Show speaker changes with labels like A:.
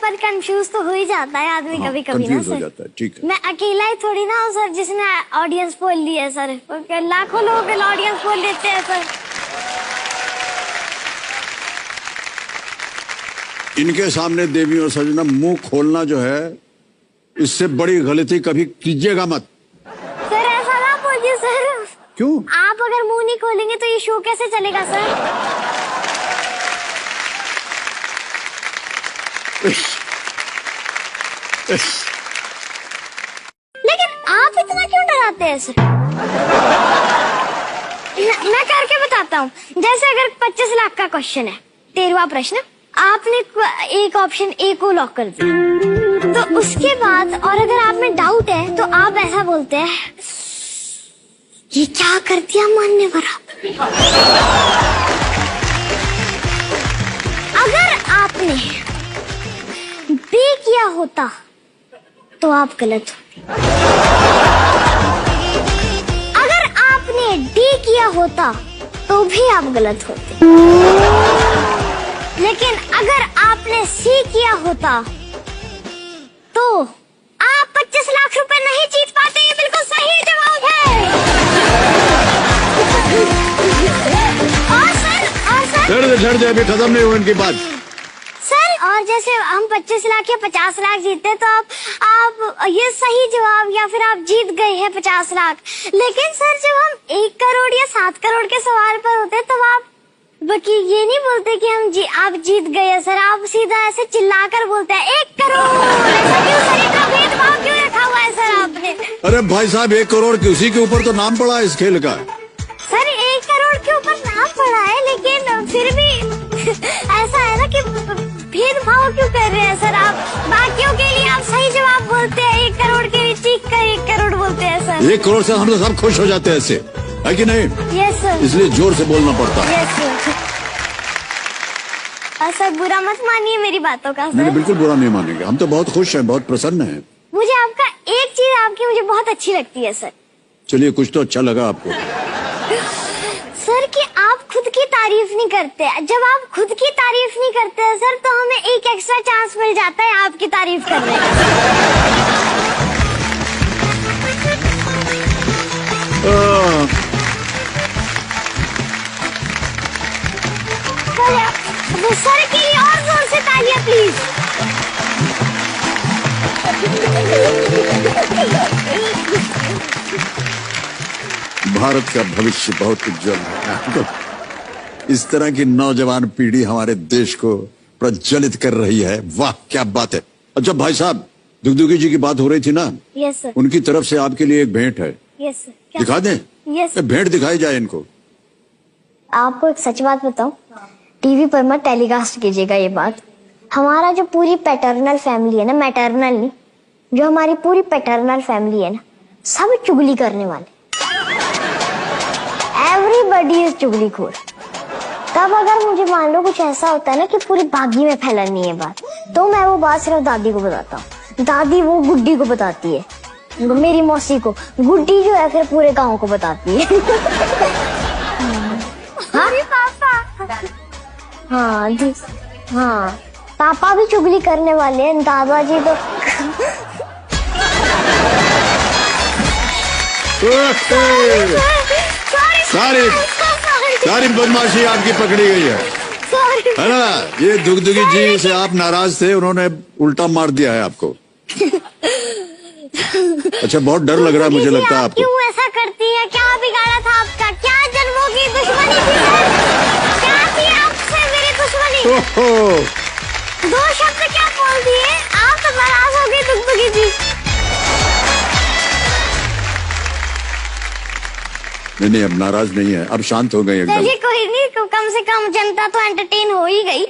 A: पर कंफ्यूज तो हो ही जाता है आदमी कभी कभी ना
B: कंफ्यूज हो
A: सर।
B: जाता है, ठीक है।
A: मैं अकेला ही थोड़ी ना हूँ सर जिसने ऑडियंस पोल ली है सर, लाखों लोग ऑडियंस पोल लेते हैं सर।
B: इनके सामने देवी और सजना मुंह खोलना जो है, इससे बड़ी गलती कभी कीजिएगा मत।
A: सर ऐसा ना बोलिए सर।
B: क्यों?
A: आप अगर मुंह नहीं खोलेंगे तो ये शो कैसे चलेगा सर? लेकिन आप इतना क्यों डराते हैं सर? मैं करके बताता हूँ। जैसे अगर 25 लाख का क्वेश्चन है, 13वां प्रश्न, आपने एक ऑप्शन ए को लॉक कर दिया, तो उसके बाद और अगर आप में डाउट है तो आप ऐसा बोलते हैं, ये क्या कर दिया मानने वाला। अगर आपने बी किया होता तो आप गलत होते। अगर आपने डी किया होता तो भी आप गलत होते। लेकिन अगर आपने सी किया होता तो आप 25 लाख रुपए नहीं जीत पाते। ये बिल्कुल सही जवाब है। और सर
B: झड़ जाए, अभी खत्म नहीं हुआ इनकी बात।
A: सर, और जैसे हम 25 लाख या 50 लाख जीते तो आप ये सही जवाब या फिर आप जीत गए हैं 50 लाख। लेकिन सर जब हम 1 करोड़ या 7 करोड़ के सवाल पर होते तब आप बाकी ये नहीं बोलते कि आप जीत गए सर, आप सीधा ऐसे चिल्लाकर बोलते हैं 1 करोड़। ऐसा क्यों सर? इतना भेदभाव क्यों रखा हुआ है सर आपने?
B: अरे भाई साहब, 1 करोड़ किसी के ऊपर तो नाम पड़ा है इस खेल का।
A: सर 1 करोड़ के ऊपर नाम पड़ा है, लेकिन फिर भी ऐसा है ना कि भेदभाव क्यों कर रहे हैं सर आप? बाकियों के लिए आप सही जवाब बोलते हैं, 1 करोड़ के लिए चीख कर 1 करोड़ बोलते हैं सर।
B: 1 करोड़ से हम लोग सब खुश हो जाते हैं, ऐसे है कि नहीं?
A: Yes sir.
B: इसलिए जोर से बोलना पड़ता है।
A: Yes sir. सर बुरा मत मानिए मेरी बातों का सर।
B: नहीं, बिल्कुल बुरा नहीं मानेंगे, हम तो बहुत खुश हैं, बहुत प्रसन्न हैं।
A: मुझे आपका एक चीज आपकी मुझे बहुत अच्छी लगती है सर।
B: चलिए, कुछ तो अच्छा लगा आपको।
A: सर कि आप खुद की तारीफ नहीं करते। जब आप खुद की तारीफ नहीं करते हैं सर तो हमें एक एक्स्ट्रा चांस मिल जाता है आपकी तारीफ करने का। सर के लिए और जोर से तालियां प्लीज।
B: भारत का भविष्य बहुत उज्जवल है। इस तरह की नौजवान पीढ़ी हमारे देश को प्रज्वलित कर रही है। वाह क्या बात है। अच्छा भाई साहब, दुगदुगी जी की बात हो रही थी ना?
A: Yes sir.
B: उनकी तरफ से आपके लिए एक भेंट है।
A: Yes sir.
B: दिखा दें?
A: यस।
B: भेंट दिखाई जाए इनको।
A: आपको एक सच बात बताऊं, टीवी पर मत टेलीकास्ट कीजिएगा ये बात। हमारा जो पूरी पैटर्नल फैमिली है ना, मैटरनल नहीं, जो हमारी पूरी पैटर्नल फैमिली है ना, सब चुगली करने वाले। एवरीबॉडी इज चुगलीखोर। तब अगर मुझे मान लो कुछ ऐसा होता है ना कि पूरी बागी में फैलनी है बात, तो मैं वो बात सिर्फ दादी को बताता हूँ। दादी वो गुड्डी को बताती है, मेरी मौसी को। गुड्डी जो है फिर पूरे गांव को बताती है। हाँ पापा। हाँ जी, हाँ पापा भी चुगली करने वाले हैं, दादाजी तो
B: सारी बदमाशी आपकी पकड़ी गई है ना? ये दुगदुगी जी से आप नाराज थे, उन्होंने उल्टा मार दिया है आपको। अच्छा, बहुत डर लग रहा है मुझे लगता है आपको।
A: क्यों ऐसा करती है? क्या बिगाड़ा था आपका? क्या जन्मों की दुश्मनी थी? क्या थी आपसे मेरी दुश्मनी? 2 शब्द क्या बोल दिए? आप तो नाराज हो गई दुगदुगी जी।
B: नहीं, अब नाराज नहीं है, अब शांत हो गई एकदम।
A: चलिए कोई नहीं, कम से कम जनता तो एंटरटेन हो ही गई।